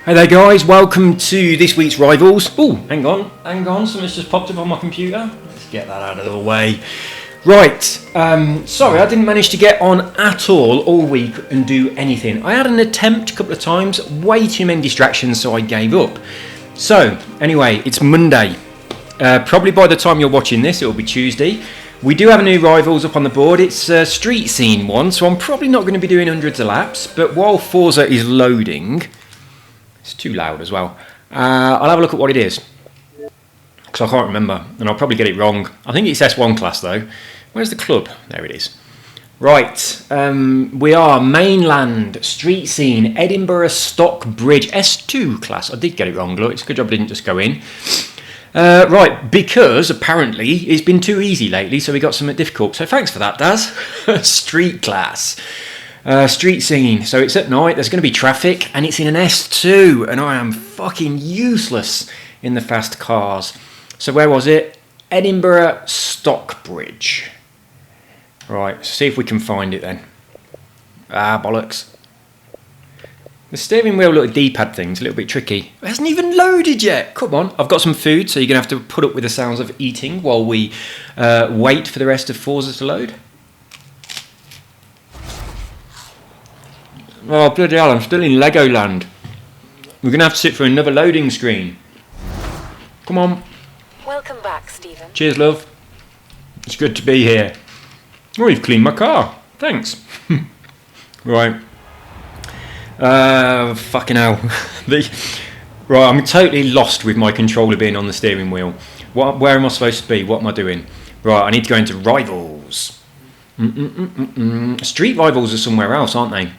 Hey there guys, welcome to this week's Rivals. Oh, hang on, something's just popped up on my computer. Let's get that out of the way. Right, sorry I didn't manage to get on at all week and do anything. I had an attempt a couple of times, way too many distractions, so I gave up. So, anyway, it's Monday. Probably by the time you're watching this, it'll be Tuesday. We do have a new Rivals up on the board. It's a street scene one, so I'm probably not going to be doing hundreds of laps, but while Forza is loading... It's too loud as well. I'll have a look at what it is, because I can't remember, and I'll probably get it wrong. I think it's S1 class though. Where's the club? There it is. Right, we are mainland, street scene, Edinburgh, Stockbridge, S2 class. I did get it wrong, look, it's a good job I didn't just go in. Right, because apparently it's been too easy lately, so we got something difficult. So thanks for that, Daz. Street class. Street scene, so it's at night, there's going to be traffic, and it's in an S2, and I am fucking useless in the fast cars. So where was it? Edinburgh, Stockbridge. Right, see if we can find it then. Ah, bollocks. The steering wheel little D-pad thing's a little bit tricky. It hasn't even loaded yet. Come on, I've got some food, so you're going to have to put up with the sounds of eating while we wait for the rest of Forza to load. Oh, bloody hell, I'm still in Legoland. We're going to have to sit for another loading screen. Come on. Welcome back, Stephen. Cheers, love. It's good to be here. Oh, you've cleaned my car. Thanks. Right. Fucking hell. Right, I'm totally lost with my controller being on the steering wheel. Where am I supposed to be? What am I doing? Right, I need to go into Rivals. Street Rivals are somewhere else, aren't they?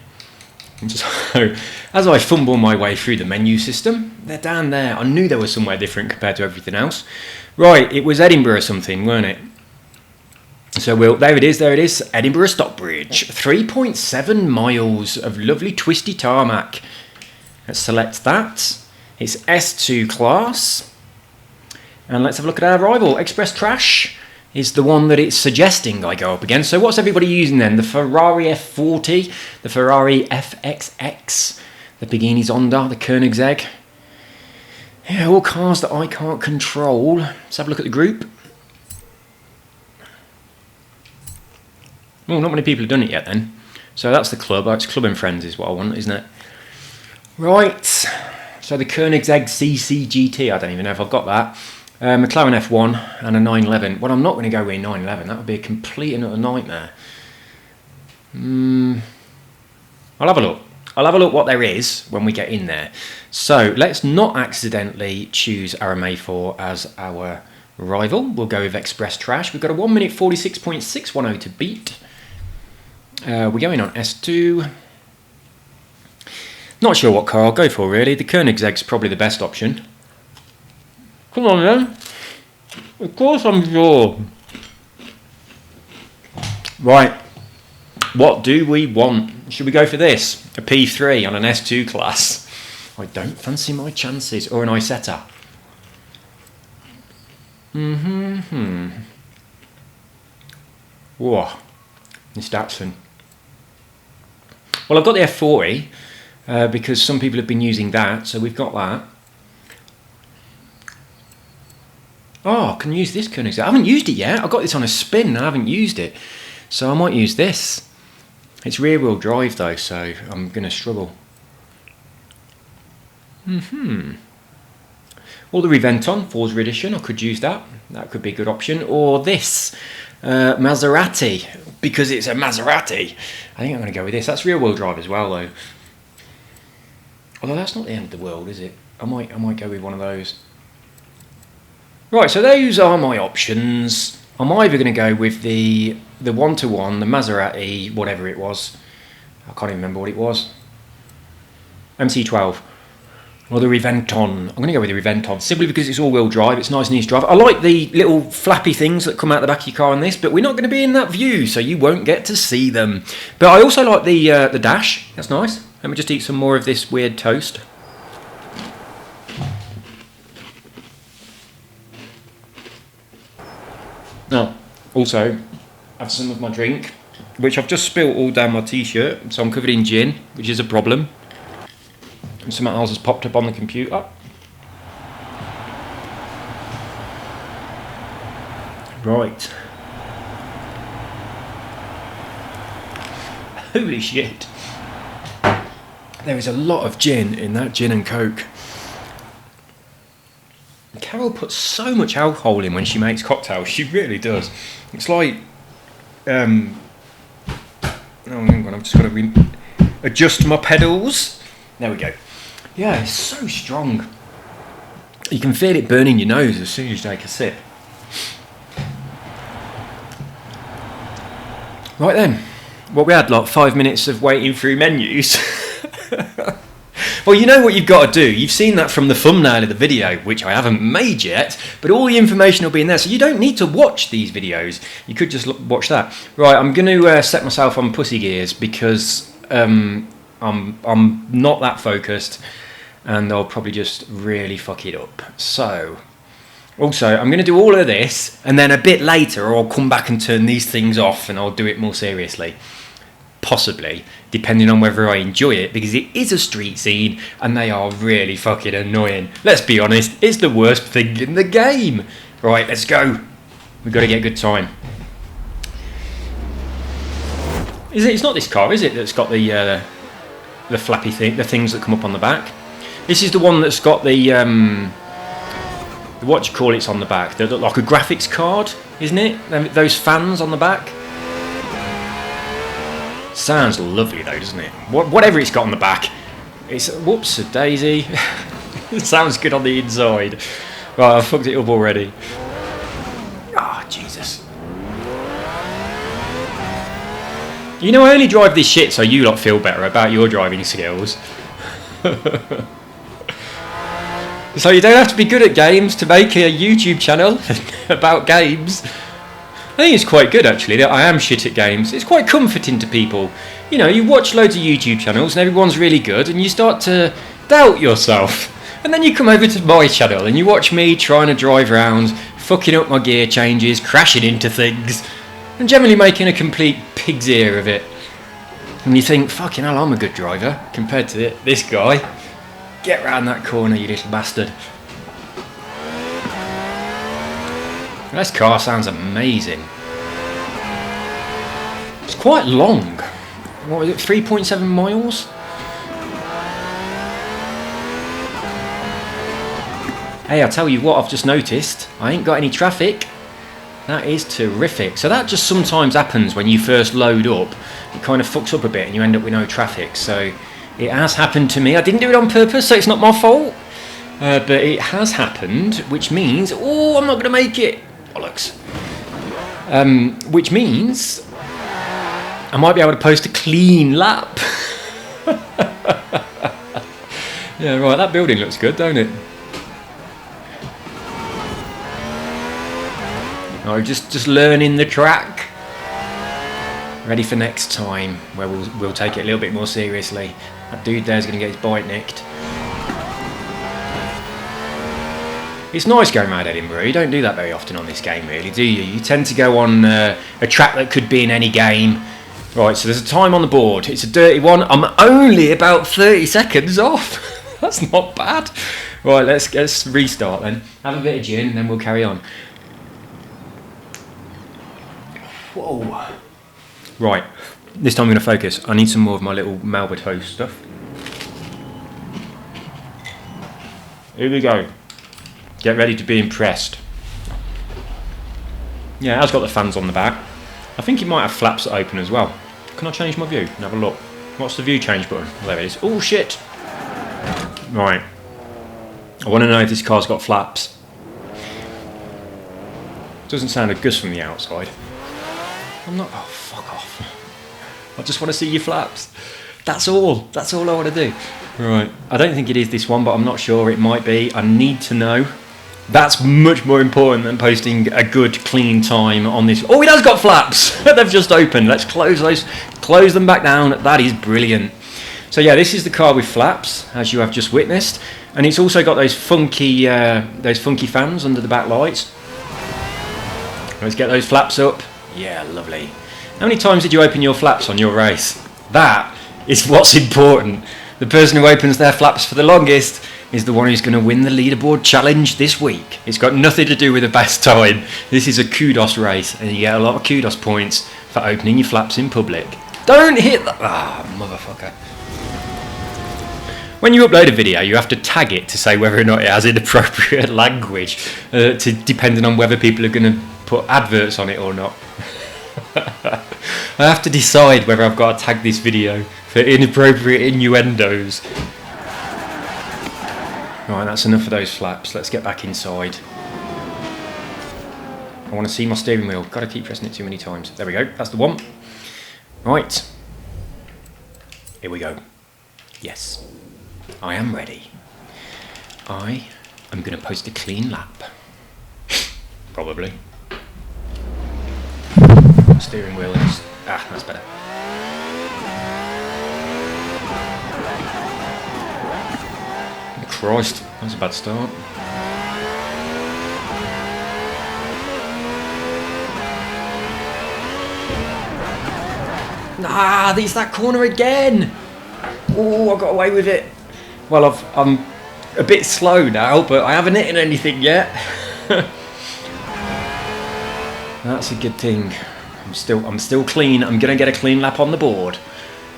So, as I fumble my way through the menu system, they're down there. I knew they were somewhere different compared to everything else. Right, it was Edinburgh something, weren't it? So there it is, Edinburgh Stockbridge. 3.7 miles of lovely twisty tarmac. Let's select that. It's S2 class. And let's have a look at our rival. Express Trash is the one that it's suggesting I go up against. So what's everybody using then? The Ferrari F40, the Ferrari FXX, the Pagani Zonda, the Koenigsegg. Yeah, all cars that I can't control. Let's have a look at the group. Well, not many people have done it yet then. So that's the club. Oh, it's Club and Friends is what I want, isn't it? Right. So the Koenigsegg CC GT, I don't even know if I've got that. McLaren F1 and a 911. Well, I'm not going to go with 911. That would be a complete and utter nightmare. I'll have a look. I'll have a look what there is when we get in there. So let's not accidentally choose RMA4 as our rival. We'll go with Express Trash. We've got a 1 minute 46.610 to beat. We're going on S2. Not sure what car I'll go for really. The Koenigsegg's probably the best option. Come on then. Of course I'm sure. Right. What do we want? Should we go for this? A P3 on an S2 class? I don't fancy my chances. Or an Isetta. Whoa. This Datsun. Well, I've got the F40 because some people have been using that. So we've got that. Oh, I can use this Koenigsegg. I haven't used it yet. I got this on a spin and I haven't used it. So I might use this. It's rear wheel drive though, so I'm going to struggle. Or the Reventon, Forza Edition, I could use that. That could be a good option. Or this, Maserati, because it's a Maserati. I think I'm going to go with this. That's rear wheel drive as well though. Although that's not the end of the world, is it? I might go with one of those. Right, so those are my options. I'm either going to go with the 1-to-1, the Maserati, whatever it was. I can't even remember what it was. MC12. Or the Reventon. I'm going to go with the Reventon, simply because it's all-wheel drive. It's nice and easy to drive. I like the little flappy things that come out the back of your car on this, but we're not going to be in that view, so you won't get to see them. But I also like the dash. That's nice. Let me just eat some more of this weird toast. Now, also, have some of my drink, which I've just spilt all down my t-shirt, so I'm covered in gin, which is a problem. And something else has popped up on the computer. Right. Holy shit. There is a lot of gin in that gin and coke. Carol puts so much alcohol in when she makes cocktails. She really does. It's like... oh, hang on. I've just got to adjust my pedals. There we go. Yeah, it's so strong. You can feel it burning your nose as soon as you take a sip. Right then. Well, we had like 5 minutes of waiting through menus. Well, you know what you've got to do. You've seen that from the thumbnail of the video, which I haven't made yet, but all the information will be in there, so you don't need to watch these videos. You could just watch that. Right, I'm going to set myself on pussy gears because I'm not that focused, and I'll probably just really fuck it up. So, also, I'm going to do all of this, and then a bit later I'll come back and turn these things off, and I'll do it more seriously. Possibly, depending on whether I enjoy it, because it is a street scene and they are really fucking annoying. Let's be honest, it's the worst thing in the game. Right, let's go. We've got to get a good time. It's not this car, is it, that's got the flappy thing, the things that come up on the back? This is the one that's got the what do you call it's on the back? They look like a graphics card, isn't it? Those fans on the back. Sounds lovely though, doesn't it? Whatever it's got on the back, it's whoops a daisy. It sounds good on the inside. Right, I fucked it up already. Ah, Jesus. You know, I only drive this shit so you lot feel better about your driving skills. So you don't have to be good at games to make a YouTube channel about games. I think it's quite good actually that I am shit at games. It's quite comforting to people. You know, you watch loads of YouTube channels and everyone's really good and you start to doubt yourself. And then you come over to my channel and you watch me trying to drive around, fucking up my gear changes, crashing into things, and generally making a complete pig's ear of it. And you think, fucking hell, I'm a good driver compared to this guy. Get round that corner, you little bastard. This car sounds amazing. It's quite long. What is it, 3.7 miles? Hey, I'll tell you what I've just noticed. I ain't got any traffic. That is terrific. So that just sometimes happens when you first load up. It kind of fucks up a bit and you end up with no traffic. So it has happened to me. I didn't do it on purpose, so it's not my fault. But it has happened, which means... Oh, I'm not going to make it. Bollocks. Which means I might be able to post a clean lap. Yeah, right, that building looks good, don't it? Oh, just learning the track. Ready for next time, where we'll take it a little bit more seriously. That dude there's going to get his bike nicked. It's nice going around Edinburgh. You don't do that very often on this game, really, do you? You tend to go on a track that could be in any game. Right, so there's a time on the board. It's a dirty one. I'm only about 30 seconds off. That's not bad. Right, let's restart then. Have a bit of gin, and then we'll carry on. Whoa. Right, this time I'm going to focus. I need some more of my little Malbert Toast stuff. Here we go. Get ready to be impressed. Yeah, it has got the fans on the back. I think it might have flaps that open as well. Can I change my view and have a look? What's the view change button? Well, there it is. Oh shit! Right. I want to know if this car's got flaps. Doesn't sound a gus from the outside. I'm not... Oh, fuck off. I just want to see your flaps. That's all. That's all I want to do. Right. I don't think it is this one, but I'm not sure. It might be. I need to know. That's much more important than posting a good, clean time on this. Oh, it has got flaps. They've just opened. Let's close them back down. That is brilliant. So yeah, this is the car with flaps, as you have just witnessed, and it's also got those funky fans under the back lights. Let's get those flaps up. Yeah, lovely. How many times did you open your flaps on your race? That is what's important. The person who opens their flaps for the longest is the one who's going to win the leaderboard challenge this week. It's got nothing to do with the best time. This is a kudos race, and you get a lot of kudos points for opening your flaps in public. Don't hit that! Ah, motherfucker. When you upload a video, you have to tag it to say whether or not it has inappropriate language, depending on whether people are going to put adverts on it or not. I have to decide whether I've got to tag this video for inappropriate innuendos. Right, that's enough of those flaps. Let's get back inside. I want to see my steering wheel. Got to keep pressing it too many times. There we go. That's the one. Right. Here we go. Yes. I am ready. I am going to post a clean lap. Probably. Steering wheel is... that's better. Christ, that's a bad start. It's that corner again! Oh, I got away with it. Well, I'm a bit slow now, but I haven't hit anything yet. That's a good thing. I'm still clean. I'm gonna get a clean lap on the board.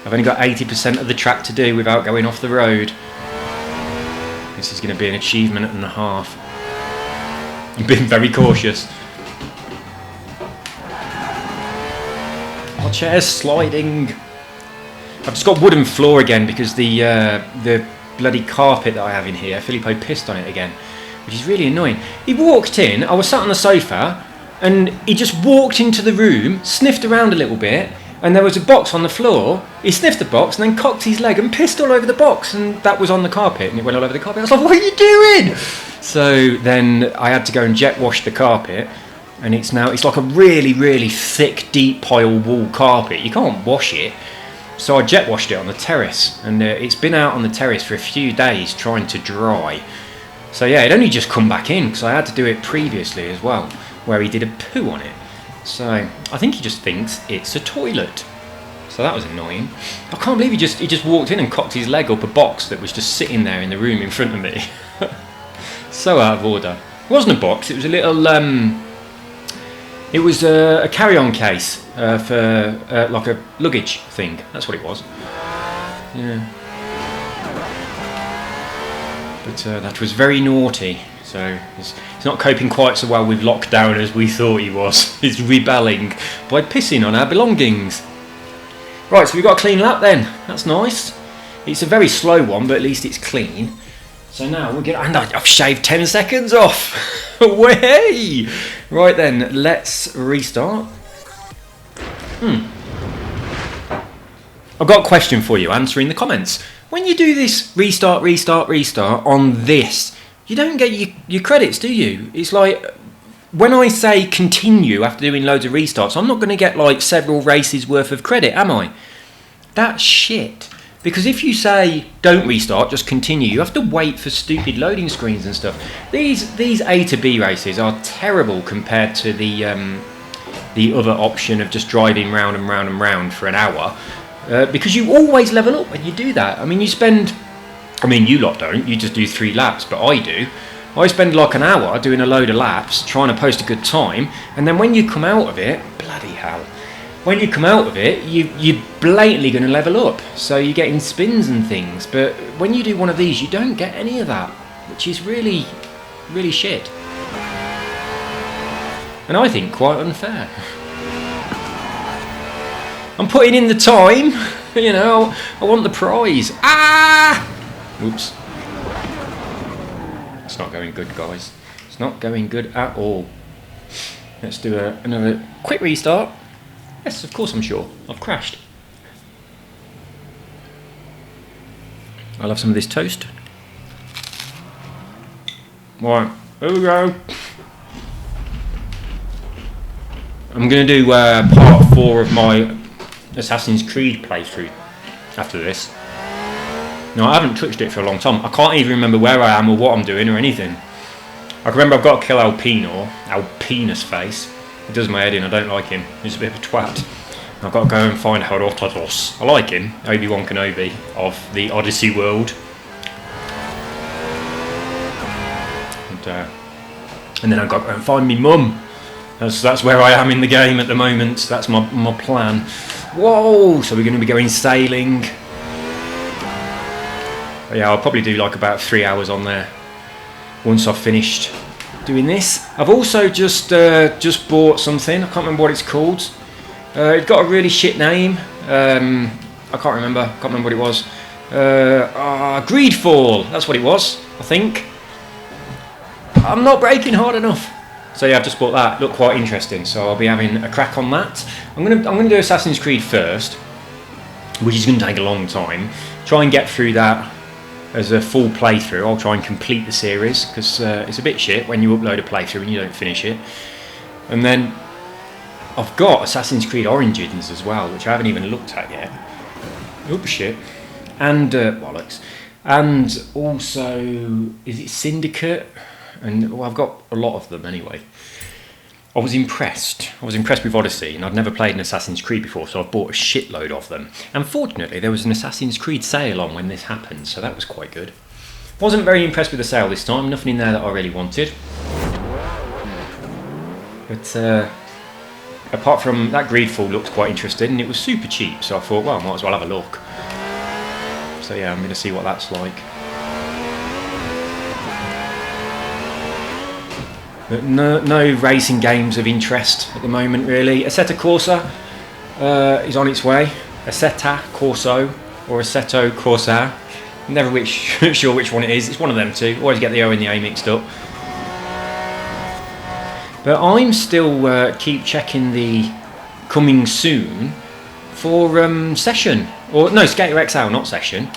I've only got 80% of the track to do without going off the road. This is going to be an achievement and a half. You've been very cautious. My chair's sliding. I've just got wooden floor again because the bloody carpet that I have in here, Filippo pissed on it again, which is really annoying. He walked in, I was sat on the sofa, and he just walked into the room, sniffed around a little bit, and there was a box on the floor. He sniffed the box and then cocked his leg and pissed all over the box, and that was on the carpet, and it went all over the carpet. I was like, what are you doing? So then I had to go and jet wash the carpet, and it's like a really, really thick, deep pile wool carpet. You can't wash it. So I jet washed it on the terrace, and it's been out on the terrace for a few days trying to dry. So yeah, it only just come back in because I had to do it previously as well, where he did a poo on it. So I think he just thinks it's a toilet. So that was annoying. I can't believe he just walked in and cocked his leg up a box that was just sitting there in the room in front of me. So out of order. It wasn't a box, it was a little it was a carry-on case for like a luggage thing. That's what it was. Yeah. But that was very naughty. So he's not coping quite so well with lockdown as we thought he was. He's rebelling by pissing on our belongings. Right, so we've got a clean lap then. That's nice. It's a very slow one, but at least it's clean. So now we'll get... And I've shaved 10 seconds off. Way! Right then, let's restart. I've got a question for you, answer in the comments. When you do this restart on this, you don't get your credits, do you? It's like, when I say continue after doing loads of restarts, I'm not going to get like several races worth of credit, am I? That's shit. Because if you say don't restart, just continue, you have to wait for stupid loading screens and stuff. These A to B races are terrible compared to the other option of just driving round and round and round for an hour. Because you always level up when you do that. I mean, you lot don't, you just do 3 laps, but I do. I spend like an hour doing a load of laps, trying to post a good time, and then when you come out of it, bloody hell, when you come out of it, you're blatantly going to level up, so you're getting spins and things, but when you do one of these, you don't get any of that, which is really, really shit. And I think quite unfair. I'm putting in the time, you know, I want the prize. Oops. It's not going good, guys. It's not going good at all. Let's do another quick restart. Yes, of course I'm sure. I've crashed. I'll have some of this toast. Right, here we go. I'm going to do part 4 of my Assassin's Creed playthrough after this. No, I haven't touched it for a long time. I can't even remember where I am or what I'm doing or anything. I can remember I've got to kill Alpinus face. He does my head in, I don't like him. He's a bit of a twat. I've got to go and find Herodotus. I like him, Obi-Wan Kenobi of the Odyssey world. And then I've got to go and find me mum. That's where I am in the game at the moment. That's my plan. Whoa! So we're going to be going sailing. Yeah, I'll probably do like about 3 hours on there once I've finished doing this. I've also just bought something. I can't remember what it's called. It got a really shit name. I can't remember. I can't remember what it was. Greedfall. That's what it was, I think. I'm not braking hard enough. So yeah, I've just bought that. Looked quite interesting. So I'll be having a crack on that. I'm gonna do Assassin's Creed first, which is going to take a long time. Try and get through that as a full playthrough. I'll try and complete the series because it's a bit shit when you upload a playthrough and you don't finish it. And then I've got Assassin's Creed Origins as well, which I haven't even looked at yet. Oops, shit. And bollocks. And also, is it Syndicate? And well, I've got a lot of them anyway. I was impressed with Odyssey, and I'd never played an Assassin's Creed before, so I've bought a shitload of them. And fortunately, there was an Assassin's Creed sale on when this happened, so that was quite good. Wasn't very impressed with the sale this time, nothing in there that I really wanted. But apart from that, Greedfall looked quite interesting, and it was super cheap, so I thought, well, I might as well have a look. So yeah, I'm going to see what that's like. But no racing games of interest at the moment, really. Assetto Corsa is on its way. Assetto Corso or Assetto Corsa. Never sure which one it is. It's one of them two. Always get the O and the A mixed up. But I'm still keep checking the coming soon for Session. Or no, Skater XL, not Session.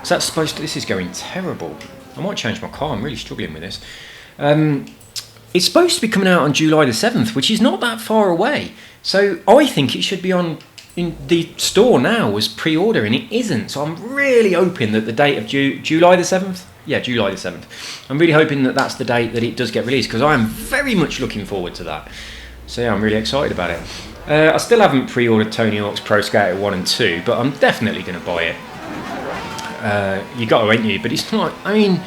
So that's supposed to... This is going terrible. I might change my car. I'm really struggling with this. It's supposed to be coming out on July the 7th, which is not that far away. So I think it should be on in the store now as pre-order, and it isn't. So I'm really hoping that the date of July the 7th? Yeah, July the 7th. I'm really hoping that that's the date that it does get released, because I am very much looking forward to that. So yeah, I'm really excited about it. I still haven't pre-ordered Tony Hawk's Pro Skater 1 and 2, but I'm definitely going to buy it. You got to, ain't you? But it's not... I mean...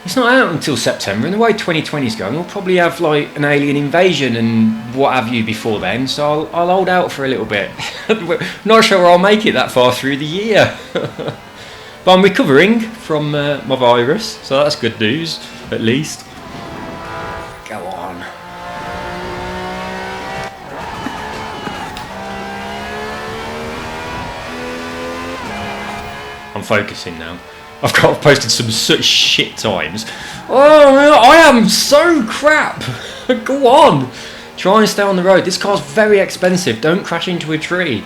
It's not out until September, and the way 2020 is going, we'll probably have like an alien invasion and what have you before then, so I'll hold out for a little bit. Not sure I'll make it that far through the year. But I'm recovering from my virus, so that's good news, at least. Go on. I'm focusing now. I've posted some such shit times. Oh, I am so crap. Go on. Try and stay on the road. This car's very expensive. Don't crash into a tree.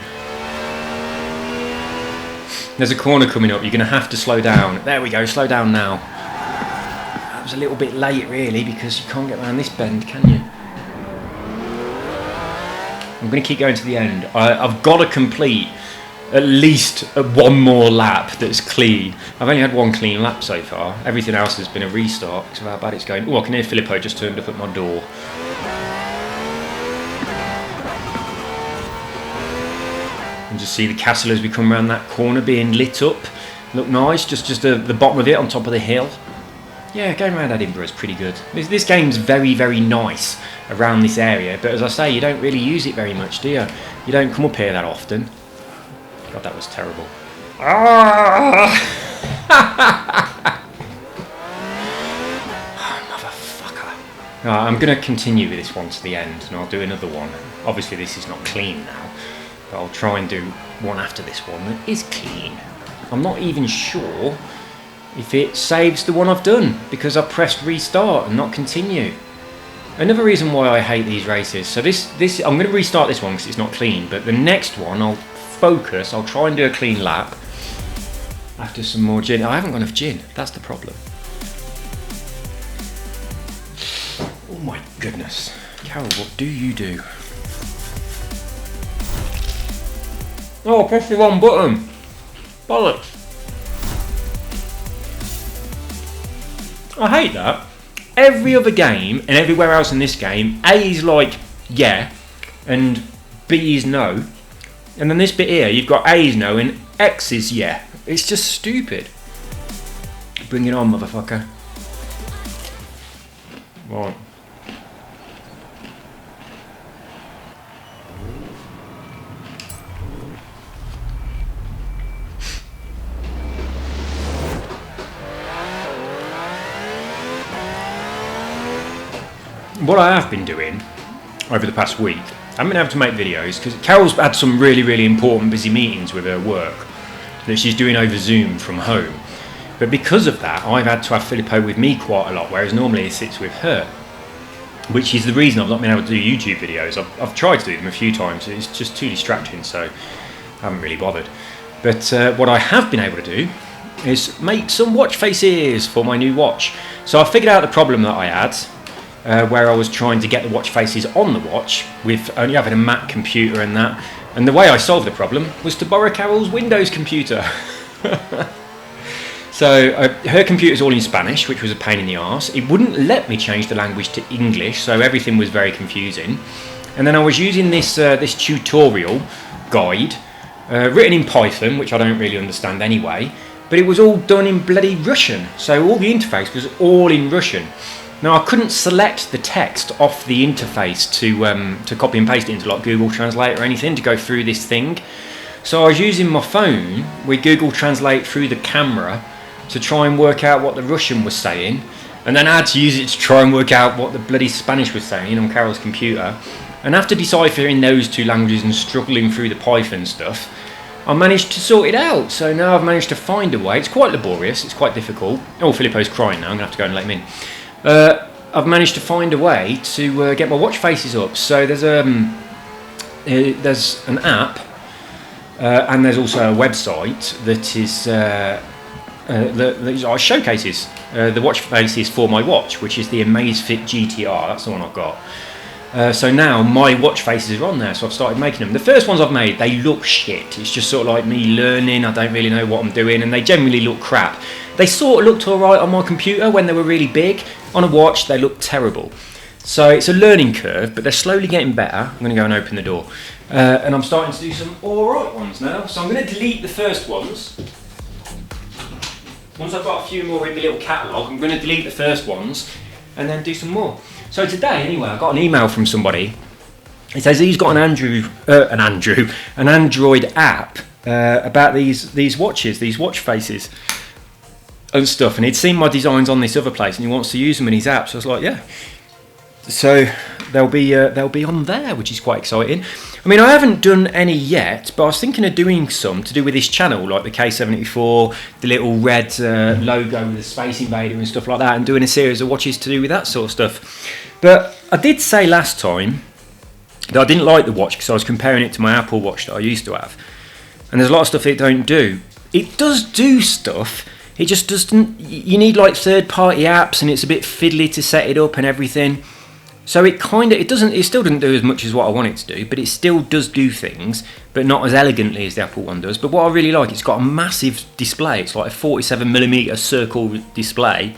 There's a corner coming up. You're going to have to slow down. There we go. Slow down now. That was a little bit late, really, because you can't get around this bend, can you? I'm going to keep going to the end. I've got to complete at least one more lap that's clean. I've only had one clean lap so far. Everything else has been a restart because of how bad it's going. Oh, I can hear Filippo just turned up at my door. And just see the castle as we come around that corner being lit up. Look nice, just the bottom of it on top of the hill. Yeah, going around Edinburgh is pretty good. This game's very, very nice around this area, but as I say, you don't really use it very much, do you? You don't come up here that often. God, that was terrible. Oh, motherfucker. Right, I'm going to continue with this one to the end, and I'll do another one. Obviously, this is not clean now, but I'll try and do one after this one that is clean. I'm not even sure if it saves the one I've done, because I pressed restart and not continue. Another reason why I hate these races. So this I'm going to restart this one because it's not clean, but the next one I'll focus. I'll try and do a clean lap after some more gin. I haven't got enough gin. That's the problem. Oh my goodness. Carol, what do you do? Oh, I pressed the wrong button. Bollocks. I hate that. Every other game and everywhere else in this game, A is like yeah and B is no. And then this bit here, you've got A's no and X's yeah. It's just stupid. Bring it on, motherfucker. Right. What I have been doing over the past week, I haven't been able to make videos because Carol's had some really important busy meetings with her work that she's doing over Zoom from home. But because of that, I've had to have Filippo with me quite a lot, whereas normally he sits with her, which is the reason I've not been able to do YouTube videos. I've tried to do them a few times, it's just too distracting, so I haven't really bothered. But what I have been able to do is make some watch faces for my new watch. So I figured out the problem that I had, where I was trying to get the watch faces on the watch with only having a Mac computer and that. And the way I solved the problem was to borrow Carol's Windows computer. So her computer's all in Spanish, which was a pain in the arse. It wouldn't let me change the language to English, so everything was very confusing. And then I was using this tutorial guide, written in Python, which I don't really understand anyway, but it was all done in bloody Russian. So all the interface was all in Russian. Now I couldn't select the text off the interface to copy and paste it into like Google Translate or anything to go through this thing. So I was using my phone with Google Translate through the camera to try and work out what the Russian was saying, and then I had to use it to try and work out what the bloody Spanish was saying on Carol's computer. And after deciphering those two languages and struggling through the Python stuff, I managed to sort it out. So now I've managed to find a way. It's quite laborious, it's quite difficult. Oh, Filippo's crying now, I'm going to have to go and let him in. I've managed to find a way to get my watch faces up. So there's an app and there's also a website that is that showcases the watch faces for my watch, which is the Amazfit GTR. That's the one I've got. So now my watch faces are on there, so I've started making them. The first ones I've made, they look shit. It's just sort of like me learning. I don't really know what I'm doing, and they generally look crap. They sort of looked alright on my computer when they were really big. On a watch, they look terrible. So it's a learning curve, but they're slowly getting better. I'm going to go and open the door. And I'm starting to do some alright ones now. So I'm going to delete the first ones. Once I've got a few more in the little catalogue, I'm going to delete the first ones and then do some more. So today, anyway, I got an email from somebody. It says he's got an Android app about these watches, these watch faces and stuff. And he'd seen my designs on this other place, and he wants to use them in his app. So I was like, yeah. So they'll be on there, which is quite exciting. I mean, I haven't done any yet, but I was thinking of doing some to do with this channel, like the K74, the little red logo with the Space Invader and stuff like that, and doing a series of watches to do with that sort of stuff. But I did say last time that I didn't like the watch because I was comparing it to my Apple Watch that I used to have. And there's a lot of stuff it don't do. It does do stuff. It just doesn't. You need like third-party apps, and it's a bit fiddly to set it up and everything. So it still doesn't do as much as what I want it to do, but it still does do things, but not as elegantly as the Apple one does. But what I really like, it's got a massive display. It's like a 47mm circle display,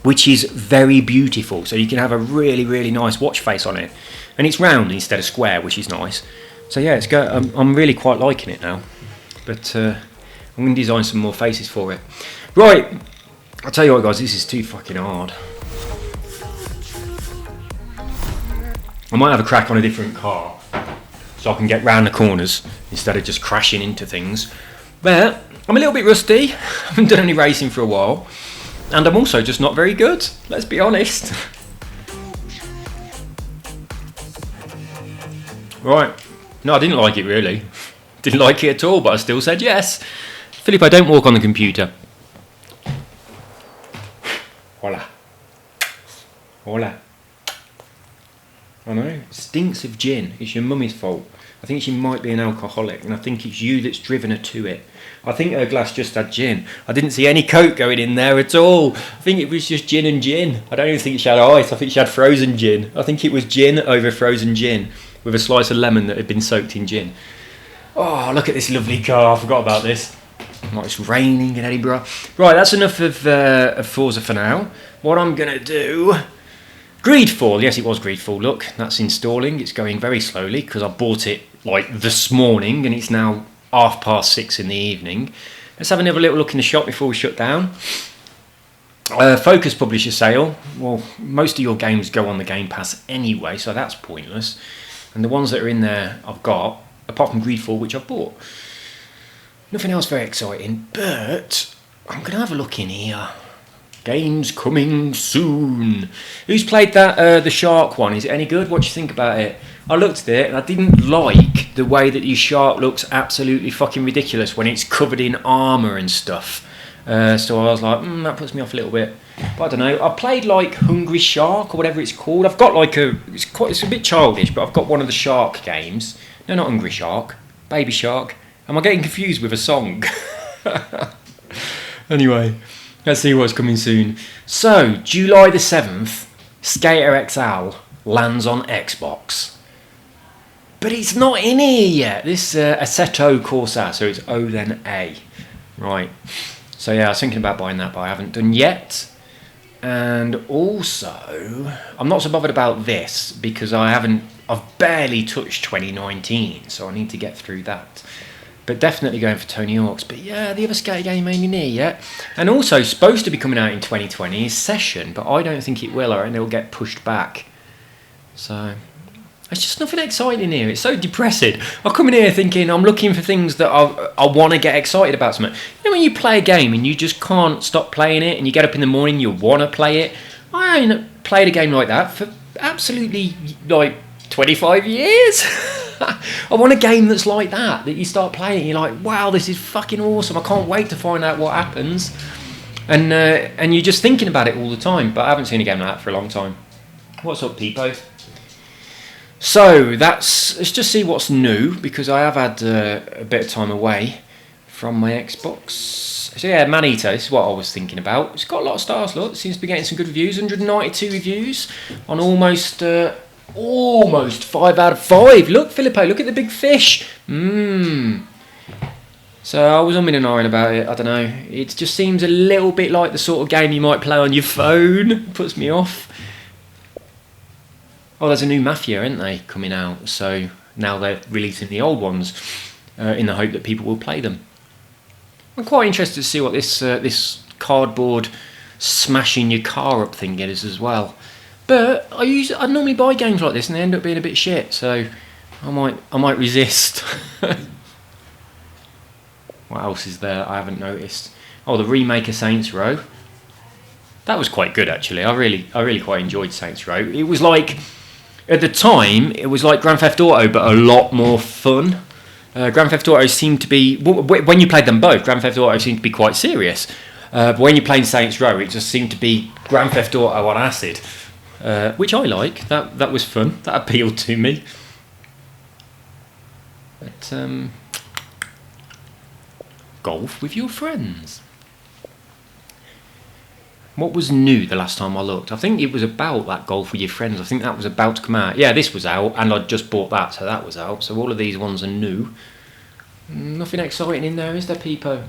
which is very beautiful. So you can have a really nice watch face on it, and it's round instead of square, which is nice. So yeah, I'm really quite liking it now. But I'm going to design some more faces for it. Right, I'll tell you what, guys, this is too fucking hard. I might have a crack on a different car so I can get round the corners instead of just crashing into things. But I'm a little bit rusty. I haven't done any racing for a while, and I'm also just not very good, let's be honest. Right, no, I didn't like it really. Didn't like it at all, but I still said yes. Filippo, don't walk on the computer. Voila. Voila. I know, it stinks of gin. It's your mummy's fault. I think she might be an alcoholic, and I think it's you that's driven her to it. I think her glass just had gin. I didn't see any Coke going in there at all. I think it was just gin and gin. I don't even think she had ice. I think she had frozen gin. I think it was gin over frozen gin with a slice of lemon that had been soaked in gin. Oh, look at this lovely car. I forgot about this. Like it's raining in Edinburgh. Right, that's enough of Forza for now. What I'm going to do Greedfall, yes, it was Greedfall. Look, that's installing. It's going very slowly because I bought it like this morning and it's now 6:30 in the evening. Let's have another little look in the shop before we shut down. Focus Publisher sale. Well, most of your games go on the Game Pass anyway, so that's pointless. And the ones that are in there I've got, apart from Greedfall, which I've bought. Nothing else very exciting, but I'm going to have a look in here. Games coming soon. Who's played that, the shark one? Is it any good? What do you think about it? I looked at it and I didn't like the way that your shark looks absolutely fucking ridiculous when it's covered in armour and stuff. So I was like, that puts me off a little bit. But I don't know. I played like Hungry Shark or whatever it's called. I've got like it's a bit childish, but I've got one of the shark games. No, not Hungry Shark. Baby Shark. Am I getting confused with a song? Anyway, let's see what's coming soon. So, July the 7th, Skater XL lands on Xbox. But it's not in here yet. This Assetto Corsa, so it's O then A. Right. So yeah, I was thinking about buying that, but I haven't done yet. And also, I'm not so bothered about this because I've barely touched 2019, so I need to get through that. But definitely going for Tony Hawk's. But yeah, the other skater game ain't in here yet. And also, supposed to be coming out in 2020 is Session, but I don't think it will, or it'll get pushed back. So, there's just nothing exciting in here. It's so depressing. I come in here thinking I'm looking for things that I want to get excited about something. You know when you play a game and you just can't stop playing it and you get up in the morning, you want to play it? I ain't played a game like that for absolutely like 25 years. I want a game that's like that you start playing, you're like, wow, this is fucking awesome, I can't wait to find out what happens. And you're just thinking about it all the time, but I haven't seen a game like that for a long time. What's up, Peepo? So let's just see what's new, because I have had a bit of time away from my Xbox. So yeah, Maneater, this is what I was thinking about. It's got a lot of stars, look, it seems to be getting some good reviews, 192 reviews on almost 5 out of 5. Look, Filippo, look at the big fish. So I was umming and ahhing about it. I don't know. It just seems a little bit like the sort of game you might play on your phone. It puts me off. Oh, there's a new Mafia, aren't they, coming out? So now they're releasing the old ones in the hope that people will play them. I'm quite interested to see what this cardboard smashing your car up thing is as well. But I normally buy games like this and they end up being a bit shit, so I might resist. What else is there I haven't noticed? Oh, the remake of Saints Row. That was quite good actually. I really quite enjoyed Saints Row. It was like, at the time, it was like Grand Theft Auto, but a lot more fun. Grand Theft Auto seemed to be, when you played them both, Grand Theft Auto seemed to be quite serious. But when you're playing Saints Row, it just seemed to be Grand Theft Auto on acid. Which I like. That was fun. That appealed to me. But golf with your friends. What was new the last time I looked? I think it was about that golf with your friends. I think that was about to come out. Yeah, this was out, and I just bought that, so that was out. So all of these ones are new. Nothing exciting in there, is there, Peepo?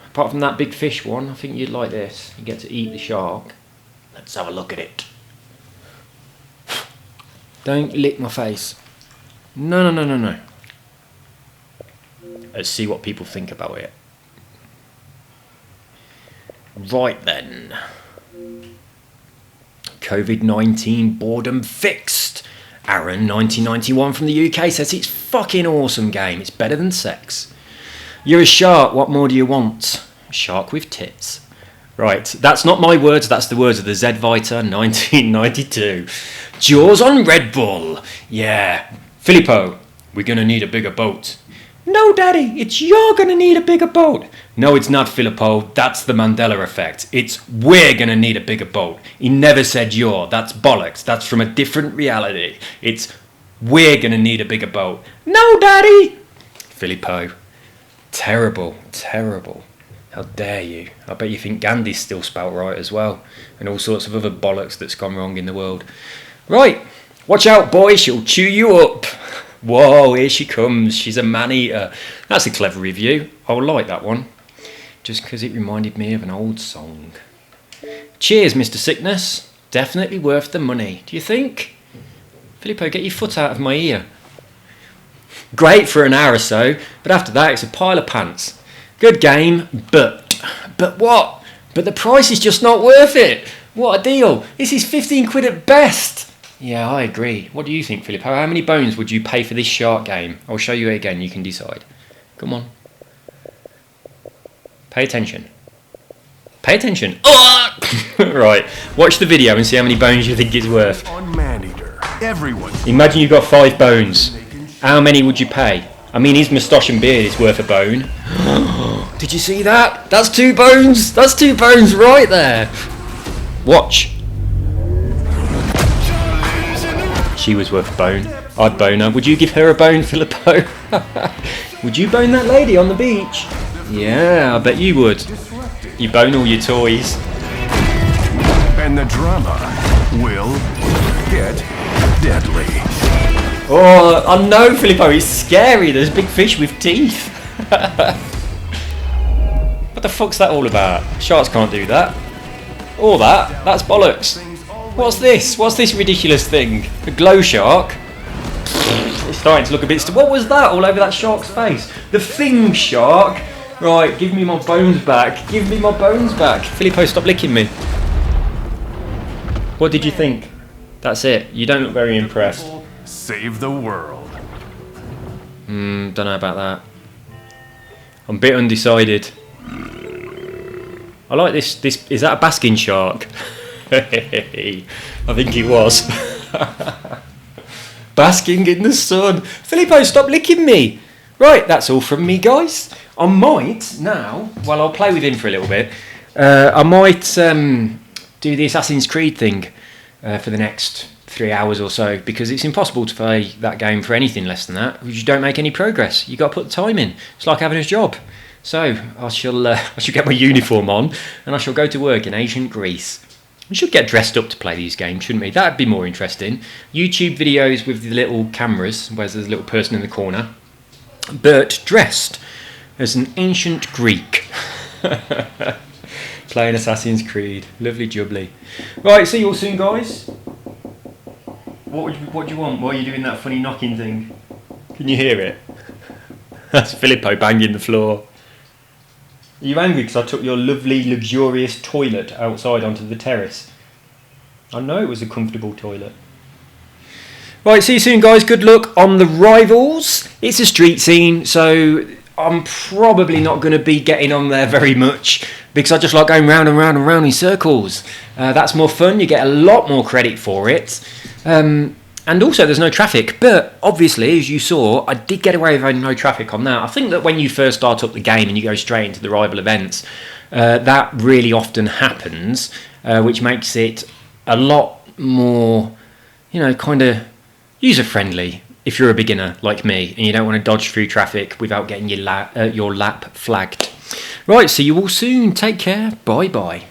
Apart from that big fish one, I think you'd like this. You get to eat the shark. Let's have a look at it. Don't lick my face. No. Let's see what people think about it. Right then. COVID-19 boredom fixed. Aaron 1991 from the UK says it's fucking awesome game. It's better than sex. You're a shark. What more do you want? Shark with tits. Right, that's not my words, that's the words of the Z-Viter 1992. Jaws on Red Bull. Yeah. Filippo, we're going to need a bigger boat. No, Daddy, it's you're going to need a bigger boat. No, it's not, Filippo. That's the Mandela effect. It's we're going to need a bigger boat. He never said you're. That's bollocks. That's from a different reality. It's we're going to need a bigger boat. No, Daddy. Filippo. Terrible. How dare you? I bet you think Gandhi's still spelt right as well. And all sorts of other bollocks that's gone wrong in the world. Right. Watch out, boy. She'll chew you up. Whoa, here she comes. She's a man-eater. That's a clever review. I like that one. Just because it reminded me of an old song. Cheers, Mr. Sickness. Definitely worth the money. Do you think? Filippo, get your foot out of my ear. Great for an hour or so, but after that it's a pile of pants. Good game, but what? But the price is just not worth it. What a deal. This is 15 quid at best. Yeah, I agree. What do you think, Filippo? How many bones would you pay for this shark game? I'll show you it again, you can decide. Come on. Pay attention. Pay attention. Oh! Right, watch the video and see how many bones you think it's worth. On Maneater, everyone. Imagine you've got 5 bones. How many would you pay? I mean, his moustache and beard is worth a bone. Did you see that? That's 2 bones. That's 2 bones right there. Watch. She was worth a bone. I'd bone her. Would you give her a bone, Filippo? Would you bone that lady on the beach? Yeah, I bet you would. You bone all your toys. And the drama will get deadly. Oh, I know, Filippo, it's scary. There's a big fish with teeth. What the fuck's that all about? Sharks can't do that. All that? That's bollocks. What's this? What's this ridiculous thing? A glow shark? It's starting to look a bit... What was that all over that shark's face? The fin shark? Right, give me my bones back. Give me my bones back. Filippo, stop licking me. What did you think? That's it. You don't look very impressed. Save the world. Don't know about that. I'm a bit undecided. I like this. Is that a basking shark? I think it was. Basking in the sun. Filippo, stop licking me. Right, that's all from me, guys. I might now. Well, I'll play with him for a little bit. I might do the Assassin's Creed thing for the next 3 hours or so, because it's impossible to play that game for anything less than that, because you don't make any progress. You got to put the time in. It's like having a job. So I shall get my uniform on and I shall go to work in ancient Greece. We should get dressed up to play these games, shouldn't we? That'd be more interesting. YouTube videos with the little cameras, where there's a little person in the corner, but dressed as an ancient Greek. Playing Assassin's Creed. Lovely jubbly. Right, see you all soon, guys. What do you want? Why are you doing that funny knocking thing? Can you hear it? That's Filippo banging the floor. Are you angry because I took your lovely, luxurious toilet outside onto the terrace? I know it was a comfortable toilet. Right, see you soon, guys. Good luck on the Rivals. It's a street scene, so I'm probably not going to be getting on there very much because I just like going round and round and round in circles. That's more fun. You get a lot more credit for it. And also there's no traffic, but obviously, as you saw, I did get away with having no traffic on that. I think that when you first start up the game and you go straight into the rival events, that really often happens, which makes it a lot more, kind of user-friendly if you're a beginner like me and you don't want to dodge through traffic without getting your lap flagged. Right, see you all soon. Take care. Bye-bye.